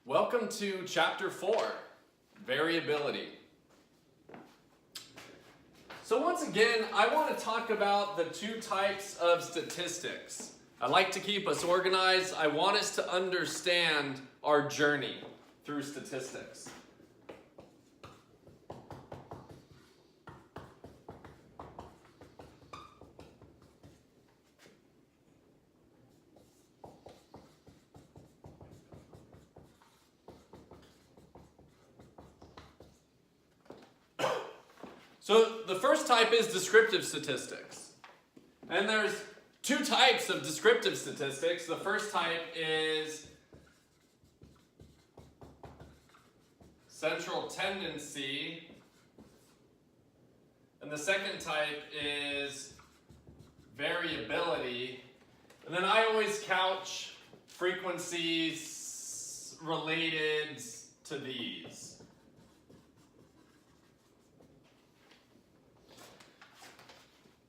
Welcome to Chapter 4, Variability. So once again, I want to talk about the two types of statistics. I like to keep us organized. I want us to understand our journey through statistics. So the first type is descriptive statistics. And there's two types of descriptive statistics. The first type is central tendency. And the second type is variability. And then I always couch frequencies related to these.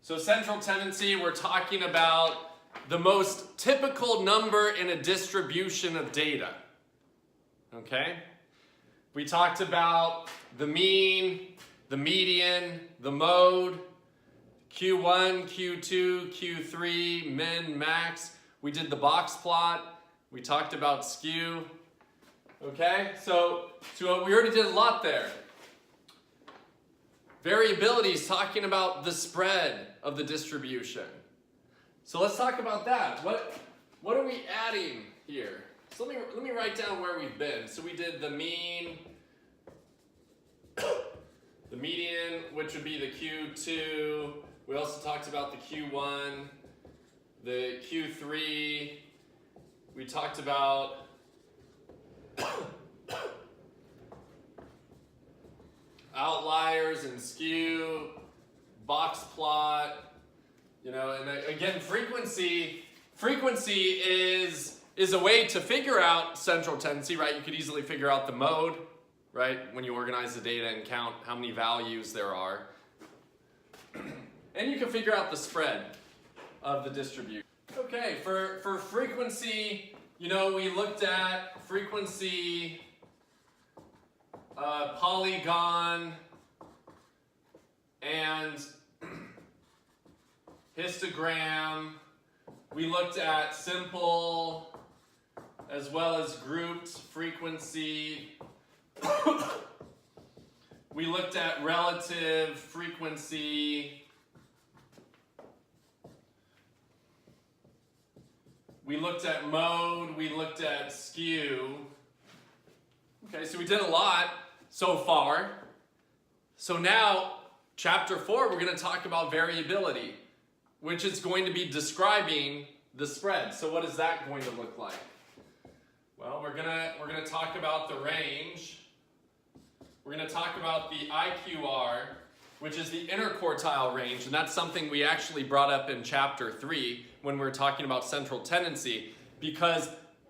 So central tendency, we're talking about the most typical number in a distribution of data. Okay? We talked about the mean, the median, the mode, Q1, Q2, Q3, min, max. We did the box plot. We talked about skew. Okay? So we already did a lot there. Variability is talking about the spread of the distribution. So let's talk about that. What are we adding here? So let me write down where we've been. So we did the mean, the median, which would be the Q2. We also talked about the Q1, the Q3. We talked about outliers and skew, box plot, and again, frequency is a way to figure out central tendency, right? You could easily figure out the mode, right? When you organize the data and count how many values there are. And you can figure out the spread of the distribution. Okay, for frequency, we looked at frequency, polygon, and histogram. We looked at simple as well as grouped frequency. We looked at relative frequency. We looked at mode. We looked at skew. Okay, so we did a lot so far. So now, Chapter 4, we're going to talk about variability, which is going to be describing the spread. So what is that going to look like? Well, we're gonna talk about the range. We're going to talk about the IQR, which is the interquartile range, and that's something we actually brought up in Chapter 3 when we were talking about central tendency, because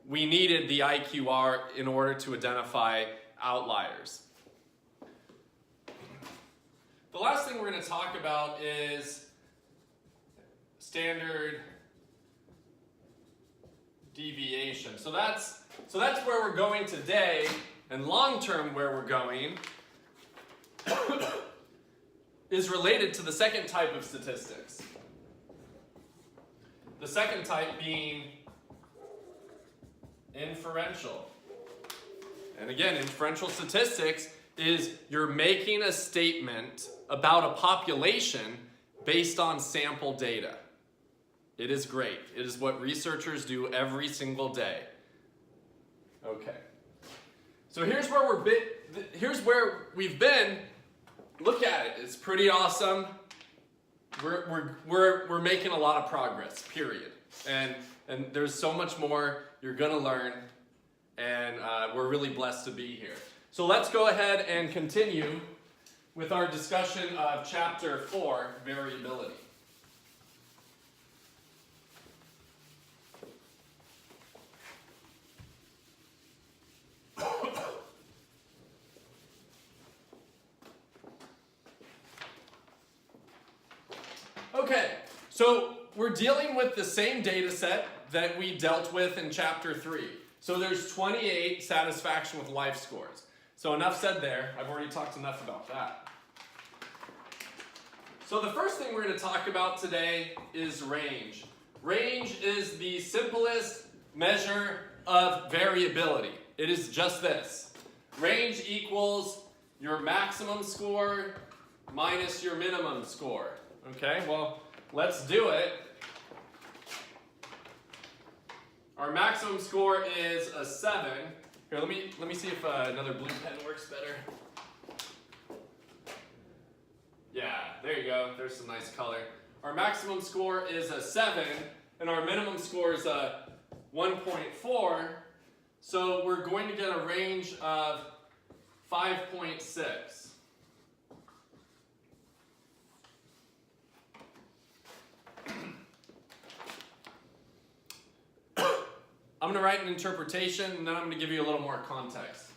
we needed the IQR in order to identify outliers. The last thing we're going to talk about is standard deviation. So that's where we're going today, and long-term where we're going is related to the second type of statistics. The second type being inferential. And again, inferential statistics is you're making a statement about a population based on sample data. It is great. It is what researchers do every single day. Okay. So here's where we've been. Look at it. It's pretty awesome. We're making a lot of progress, period. And there's so much more you're going to learn, and we're really blessed to be here. So let's go ahead and continue with our discussion of Chapter 4, Variability. Okay, so we're dealing with the same data set that we dealt with in Chapter 3. So there's 28 satisfaction with life scores. So enough said there. I've already talked enough about that. So the first thing we're going to talk about today is range. Range is the simplest measure of variability. It is just this. Range equals your maximum score minus your minimum score. Okay, well, let's do it. Our maximum score is a 7. Here, let me see if another blue pen works better. Yeah, there you go. There's some nice color. Our maximum score is a 7, and our minimum score is a 1.4. So we're going to get a range of 5.6. I'm going to write an interpretation, and then I'm going to give you a little more context.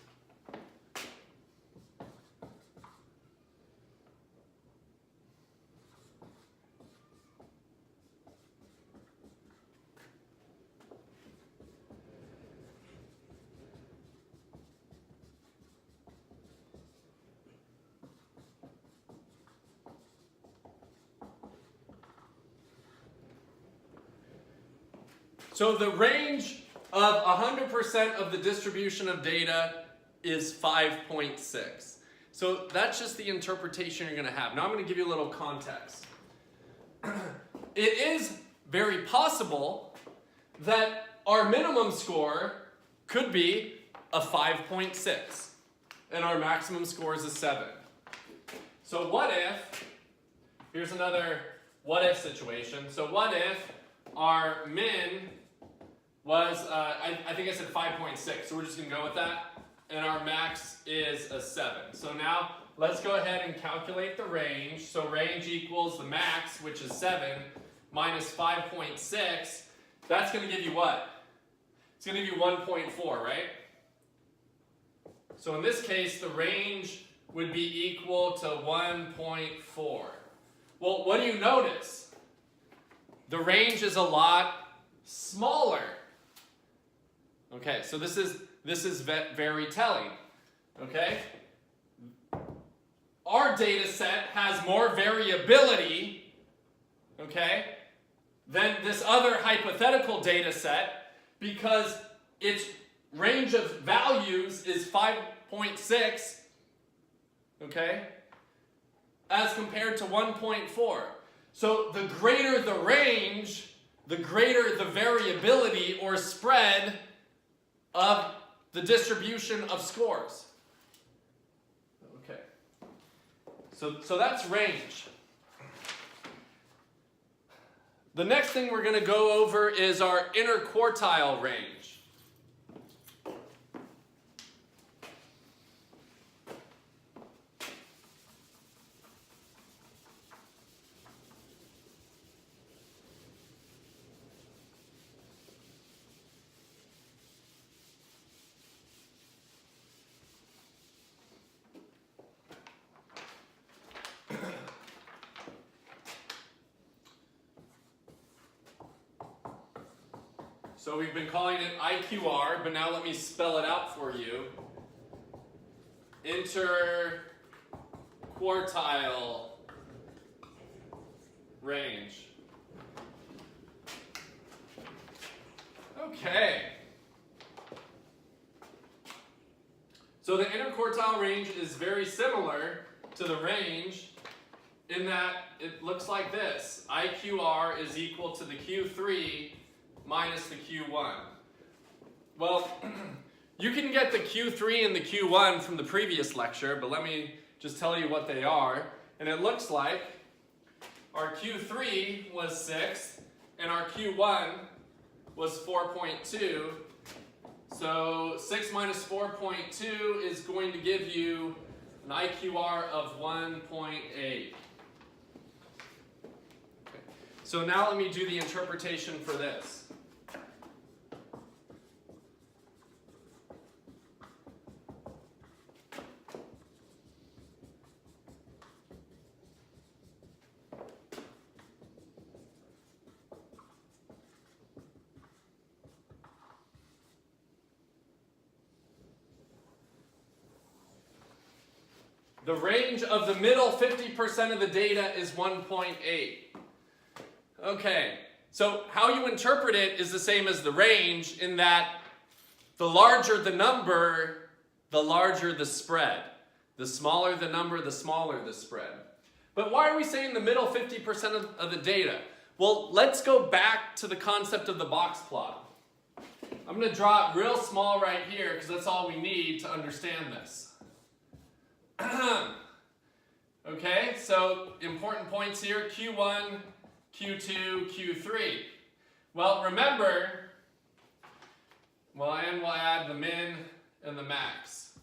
So the range of 100% of the distribution of data is 5.6. So that's just the interpretation you're going to have. Now I'm going to give you a little context. It is very possible that our minimum score could be a 5.6 and our maximum score is a 7. So what if, here's another what if situation. So what if our min was, I think I said 5.6, so we're just going to go with that. And our max is a 7. So now let's go ahead and calculate the range. So range equals the max, which is 7, minus 5.6. That's going to give you what? It's going to give you 1.4, right? So in this case, the range would be equal to 1.4. Well, what do you notice? The range is a lot smaller. Okay, so this is very telling. Okay? Our data set has more variability, okay, than this other hypothetical data set because its range of values is 5.6, okay, as compared to 1.4. So the greater the range, the greater the variability or spread of the distribution of scores. Okay. So that's range. The next thing we're going to go over is our interquartile range. So we've been calling it IQR, but now let me spell it out for you. Interquartile range. Okay. So the interquartile range is very similar to the range in that it looks like this. IQR is equal to the Q3 minus the Q1. Well, you can get the Q3 and the Q1 from the previous lecture, but let me just tell you what they are. And it looks like our Q3 was 6, and our Q1 was 4.2. So 6 minus 4.2 is going to give you an IQR of 1.8. So now let me do the interpretation for this. The range of the middle 50% of the data is 1.8. Okay, so how you interpret it is the same as the range in that the larger the number, the larger the spread. The smaller the number, the smaller the spread. But why are we saying the middle 50% of the data? Well, let's go back to the concept of the box plot. I'm going to draw it real small right here because that's all we need to understand this. Okay, so important points here, Q1, Q2, Q3. Well, remember, and we'll add the min and the max.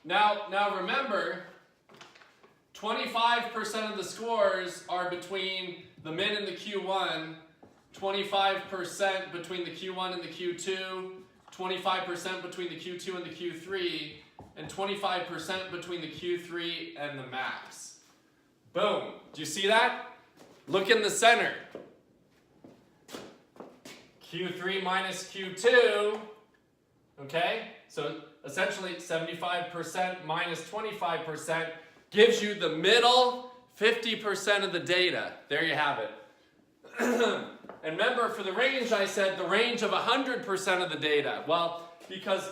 Now remember, 25% of the scores are between the min and the Q1, 25% between the Q1 and the Q2, 25% between the Q2 and the Q3, and 25% between the Q3 and the max. Boom. Do you see that? Look in the center. Q3 minus Q2, okay? So essentially 75% minus 25% gives you the middle 50% of the data. There you have it. And remember, for the range, I said the range of 100% of the data. Well, because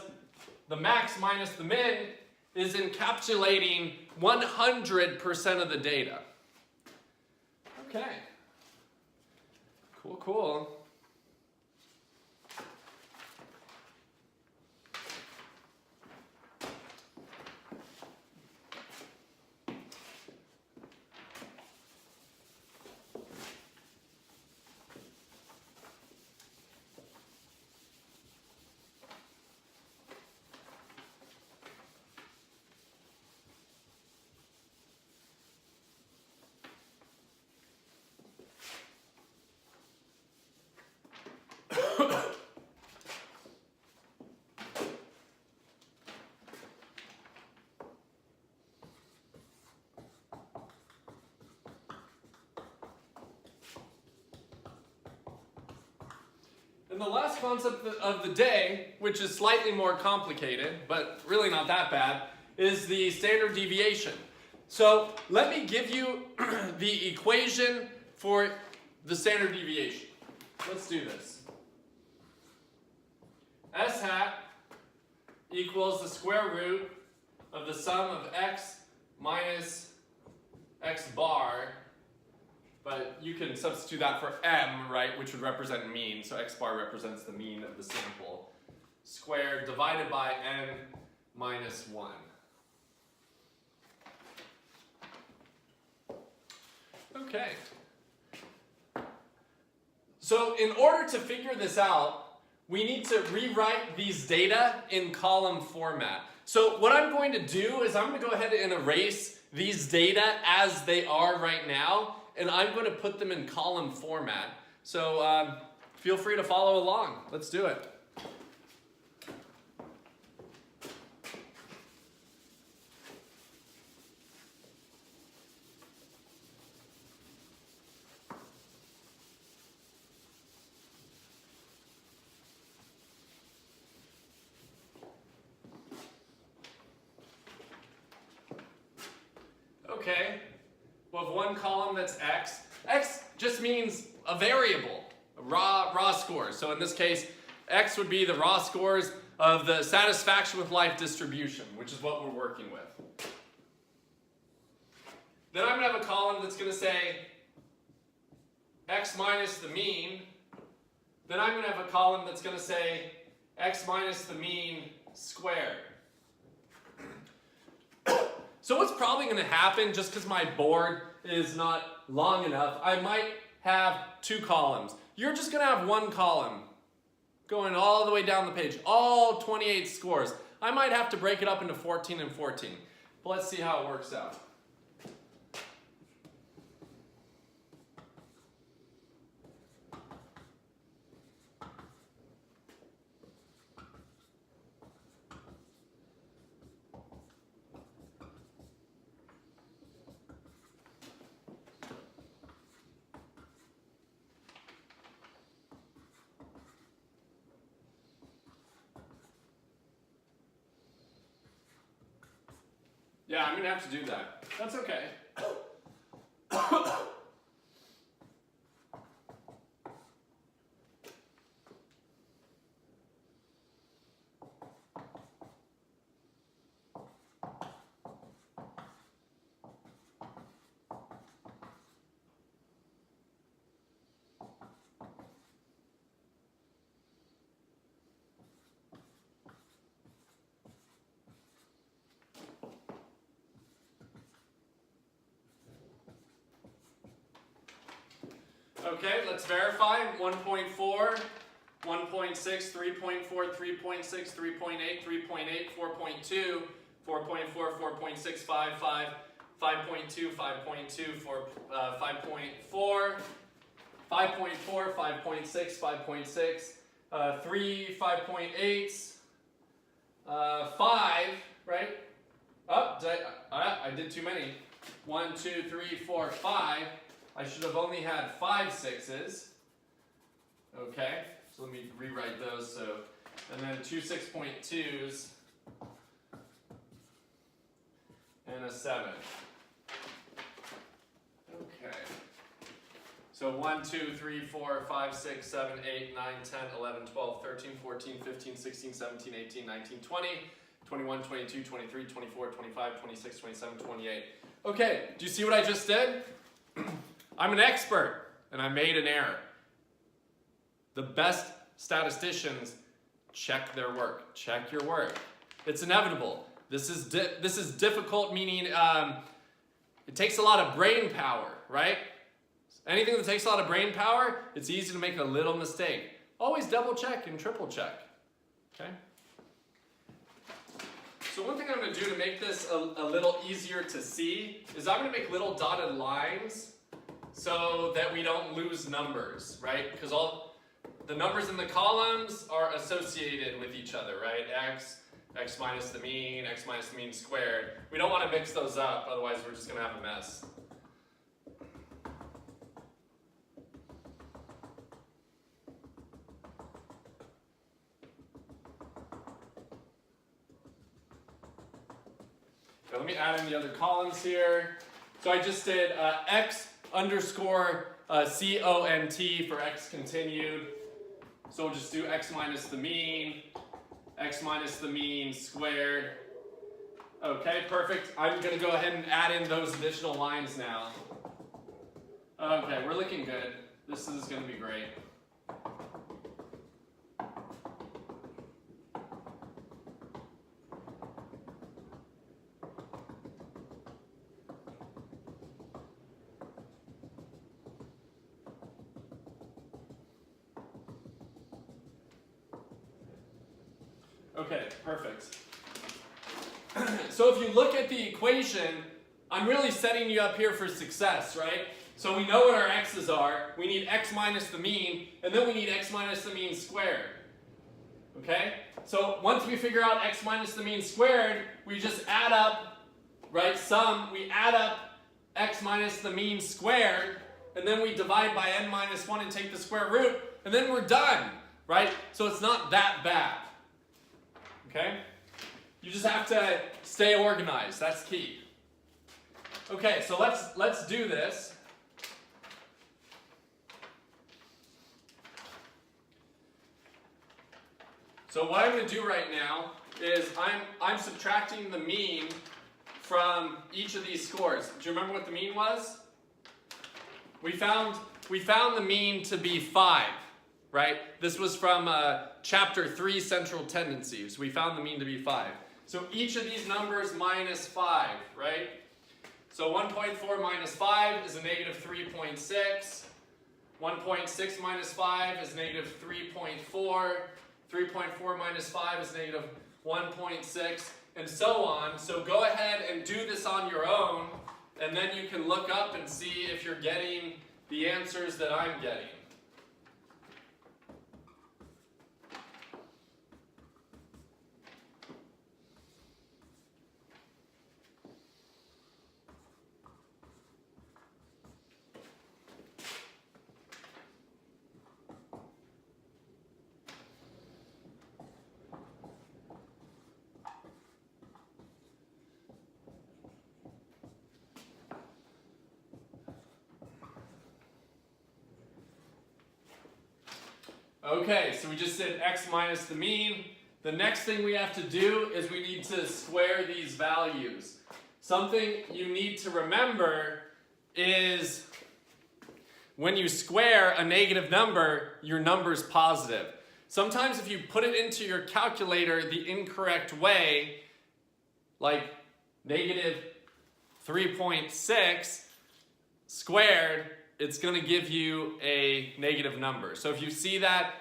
the max minus the min is encapsulating 100% of the data. Okay. Cool. And the last concept of the day, which is slightly more complicated, but really not that bad, is the standard deviation. So let me give you the equation for the standard deviation. Let's do this. S hat equals the square root of the sum of x minus x bar. But you can substitute that for m, right, which would represent mean. So x bar represents the mean of the sample. Squared divided by n minus 1. Okay. So in order to figure this out, we need to rewrite these data in column format. So what I'm going to do is I'm going to go ahead and erase these data as they are right now, and I'm going to put them in column format. So feel free to follow along. Let's do it. Okay, we'll have one column that's x. X just means a variable, a raw score. So in this case, x would be the raw scores of the satisfaction with life distribution, which is what we're working with. Then I'm going to have a column that's going to say x minus the mean. Then I'm going to have a column that's going to say x minus the mean squared. So what's probably going to happen, just because my board is not long enough, I might have two columns. You're just going to have one column going all the way down the page, all 28 scores. I might have to break it up into 14 and 14. But let's see how it works out. Yeah, I'm gonna have to do that. That's okay. Okay, let's verify. 1.4, 1.6, 3.4, 3.6, 3.8, 3.8, 4.2, 4.4, 4.6, 5, 5, 5.2, 5.2, 5.4, 5.4, 5.6, 5.6, 3, 5.8, 5, right? Oh, I did too many. 1, 2, 3, 4, 5. I should have only had 5 6s. Okay, so let me rewrite those. So, and then 2 6.2s and a 7. Okay. So 1, 2, 3, 4, 5, 6, 7, 8, 9, 10, 11, 12, 13, 14, 15, 16, 17, 18, 19, 20, 21, 22, 23, 24, 25, 26, 27, 28. Okay, do you see what I just did? I'm an expert, and I made an error. The best statisticians check their work. Check your work. It's inevitable. This is difficult, meaning it takes a lot of brain power, right? Anything that takes a lot of brain power, it's easy to make a little mistake. Always double check and triple check. Okay? So one thing I'm going to do to make this a little easier to see is I'm going to make little dotted lines so that we don't lose numbers, right? Because all the numbers in the columns are associated with each other, right? X minus the mean squared. We don't want to mix those up, otherwise we're just going to have a mess. Okay, let me add in the other columns here. So I just did X underscore CONT for X continued. So we'll just do X minus the mean squared. Okay, perfect. I'm going to go ahead and add in those additional lines now. Okay, we're looking good. This is going to be great. Okay, perfect. So if you look at the equation, I'm really setting you up here for success, right? So we know what our x's are. We need x minus the mean, and then we need x minus the mean squared. Okay? So once we figure out x minus the mean squared, we just add up, right, we add up x minus the mean squared, and then we divide by n minus 1 and take the square root, and then we're done, right? So it's not that bad. Okay? You just have to stay organized. That's key. Okay, so let's do this. So what I'm going to do right now is I'm subtracting the mean from each of these scores. Do you remember what the mean was? We found the mean to be 5. Right? This was from chapter 3, Central Tendencies. We found the mean to be 5. So each of these numbers minus 5, right? So 1.4 minus 5 is a negative 3.6. 1.6 minus 5 is negative 3.4. 3.4 minus 5 is negative 1.6, and so on. So go ahead and do this on your own, and then you can look up and see if you're getting the answers that I'm getting. Okay, so we just did x minus the mean. The next thing we have to do is we need to square these values. Something you need to remember is when you square a negative number, your number's positive. Sometimes if you put it into your calculator the incorrect way, like negative 3.6 squared, it's going to give you a negative number. So if you see that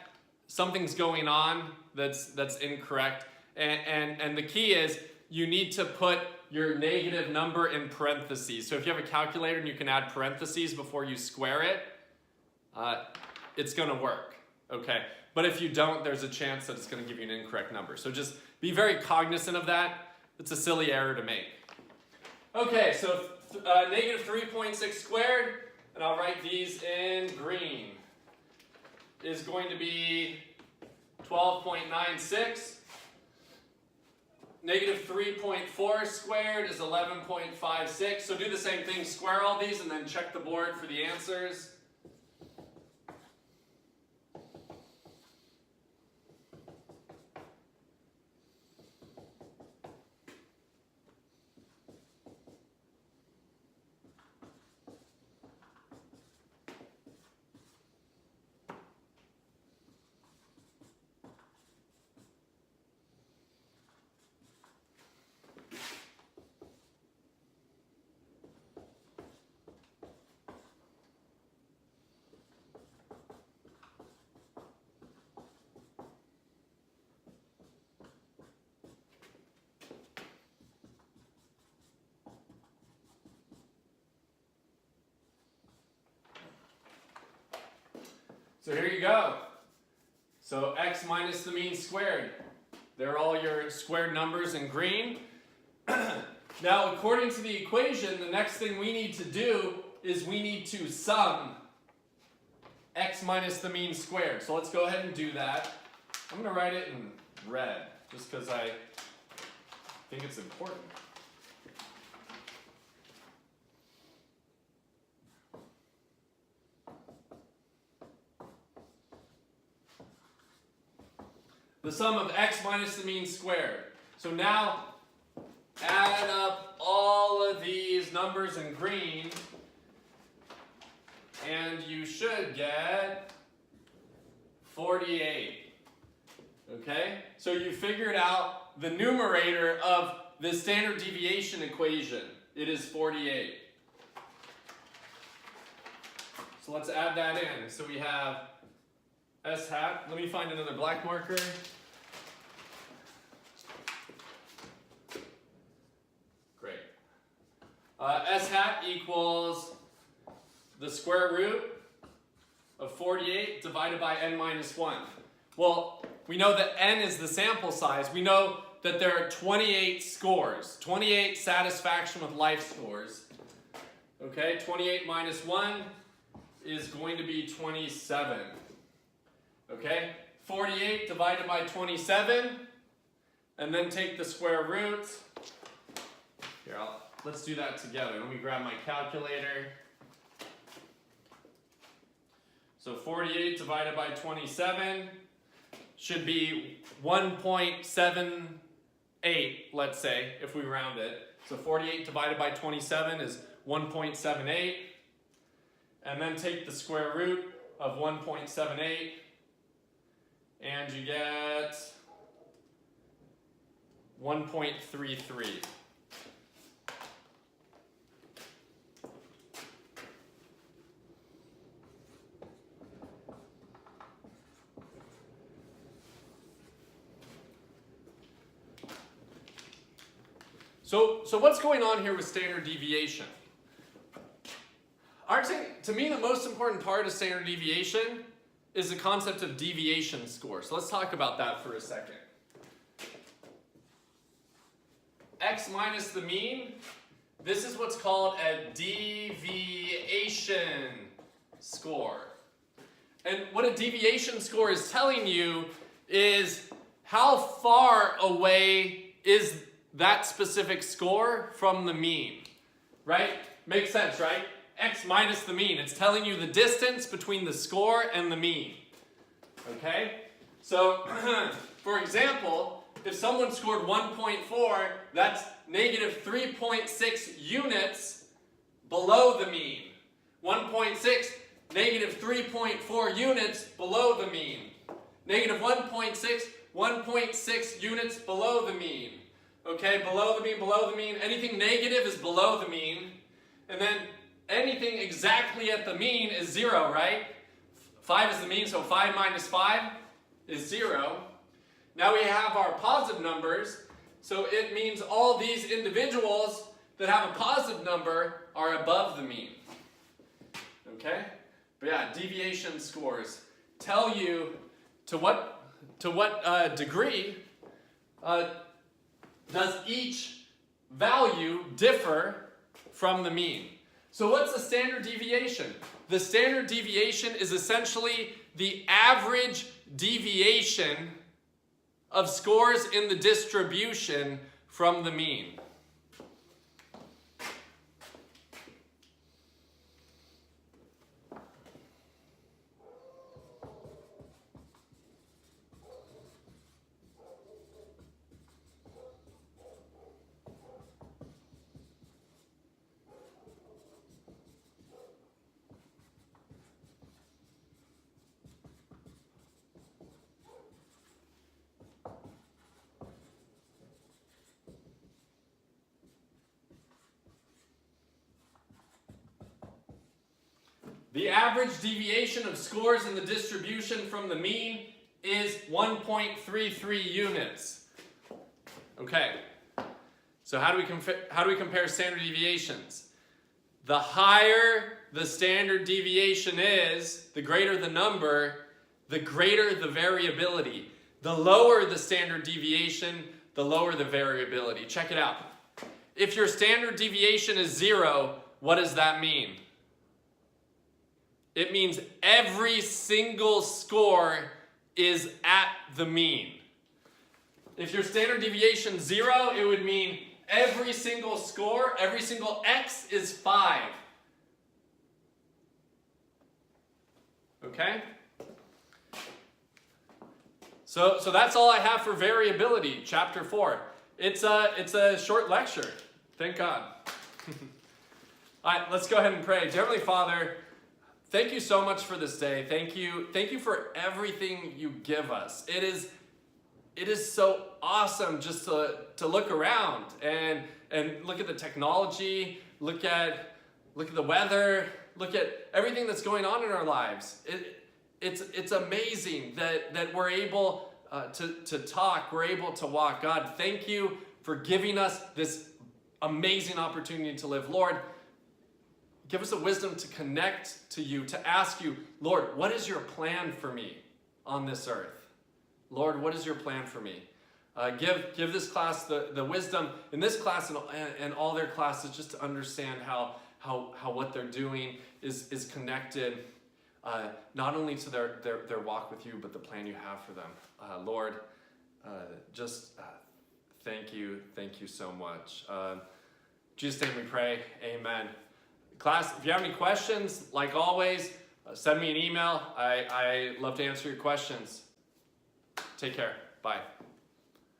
something's going on that's incorrect, and the key is you need to put your negative number in parentheses. So if you have a calculator and you can add parentheses before you square it, it's going to work, okay? But if you don't, there's a chance that it's going to give you an incorrect number. So just be very cognizant of that. It's a silly error to make. Okay, so negative 3.6 squared, and I'll write these in green, is going to be 12.96. Negative 3.4 squared is 11.56. So do the same thing, square all these and then check the board for the answers. So here you go. So x minus the mean squared. They're all your squared numbers in green. Now, according to the equation, the next thing we need to do is we need to sum x minus the mean squared. So let's go ahead and do that. I'm going to write it in red just because I think it's important. The sum of x minus the mean squared. So now add up all of these numbers in green and you should get 48. Okay? So you figured out the numerator of the standard deviation equation. It is 48. So let's add that in. So we have S hat. Let me find another black marker. Great. S hat equals the square root of 48 divided by n minus 1. Well, we know that n is the sample size. We know that there are 28 scores, 28 satisfaction with life scores. Okay, 28 minus 1 is going to be 27. Okay, 48 divided by 27, and then take the square root. Here, let's do that together. Let me grab my calculator. So 48 divided by 27 should be 1.78, let's say, if we round it. So 48 divided by 27 is 1.78. And then take the square root of 1.78. And you get 1.33. So what's going on here with standard deviation? To me, the most important part of standard deviation is the concept of deviation score. So let's talk about that for a second. X minus the mean, this is what's called a deviation score. And what a deviation score is telling you is how far away is that specific score from the mean, right? Makes sense, right? X minus the mean. It's telling you the distance between the score and the mean. Okay? So, for example, if someone scored 1.4, that's negative 3.6 units below the mean. 1.6, negative 3.4 units below the mean. Negative 1.6, 1.6 units below the mean. Okay, below the mean, below the mean. Anything negative is below the mean. And then anything exactly at the mean is 0, right? 5 is the mean, so 5 minus 5 is 0. Now we have our positive numbers, so it means all these individuals that have a positive number are above the mean. Okay? But yeah, deviation scores tell you to what degree does each value differ from the mean. So what's the standard deviation? The standard deviation is essentially the average deviation of scores in the distribution from the mean. The average deviation of scores in the distribution from the mean is 1.33 units. Okay, so how do we compare standard deviations? The higher the standard deviation is, the greater the number, the greater the variability. The lower the standard deviation, the lower the variability. Check it out. If your standard deviation is 0, what does that mean? It means every single score is at the mean. If your standard deviation is 0, it would mean every single score, every single x is 5. Okay? So that's all I have for variability, chapter 4. It's a short lecture. Thank God. All right, let's go ahead and pray. Dear Heavenly Father, thank you so much for this day. Thank you for everything you give us. It is so awesome just to look around and look at the technology, look at the weather, look at everything that's going on in our lives. It's amazing that we're able to talk, we're able to walk. God, thank you for giving us this amazing opportunity to live. Lord, give us the wisdom to connect to you, to ask you, Lord, what is your plan for me on this earth? Lord, what is your plan for me? Give this class the wisdom in this class and all their classes just to understand how what they're doing is connected not only to their walk with you, but the plan you have for them. Lord, thank you so much. In Jesus' name we pray, amen. Class, if you have any questions, like always, send me an email. I love to answer your questions. Take care. Bye.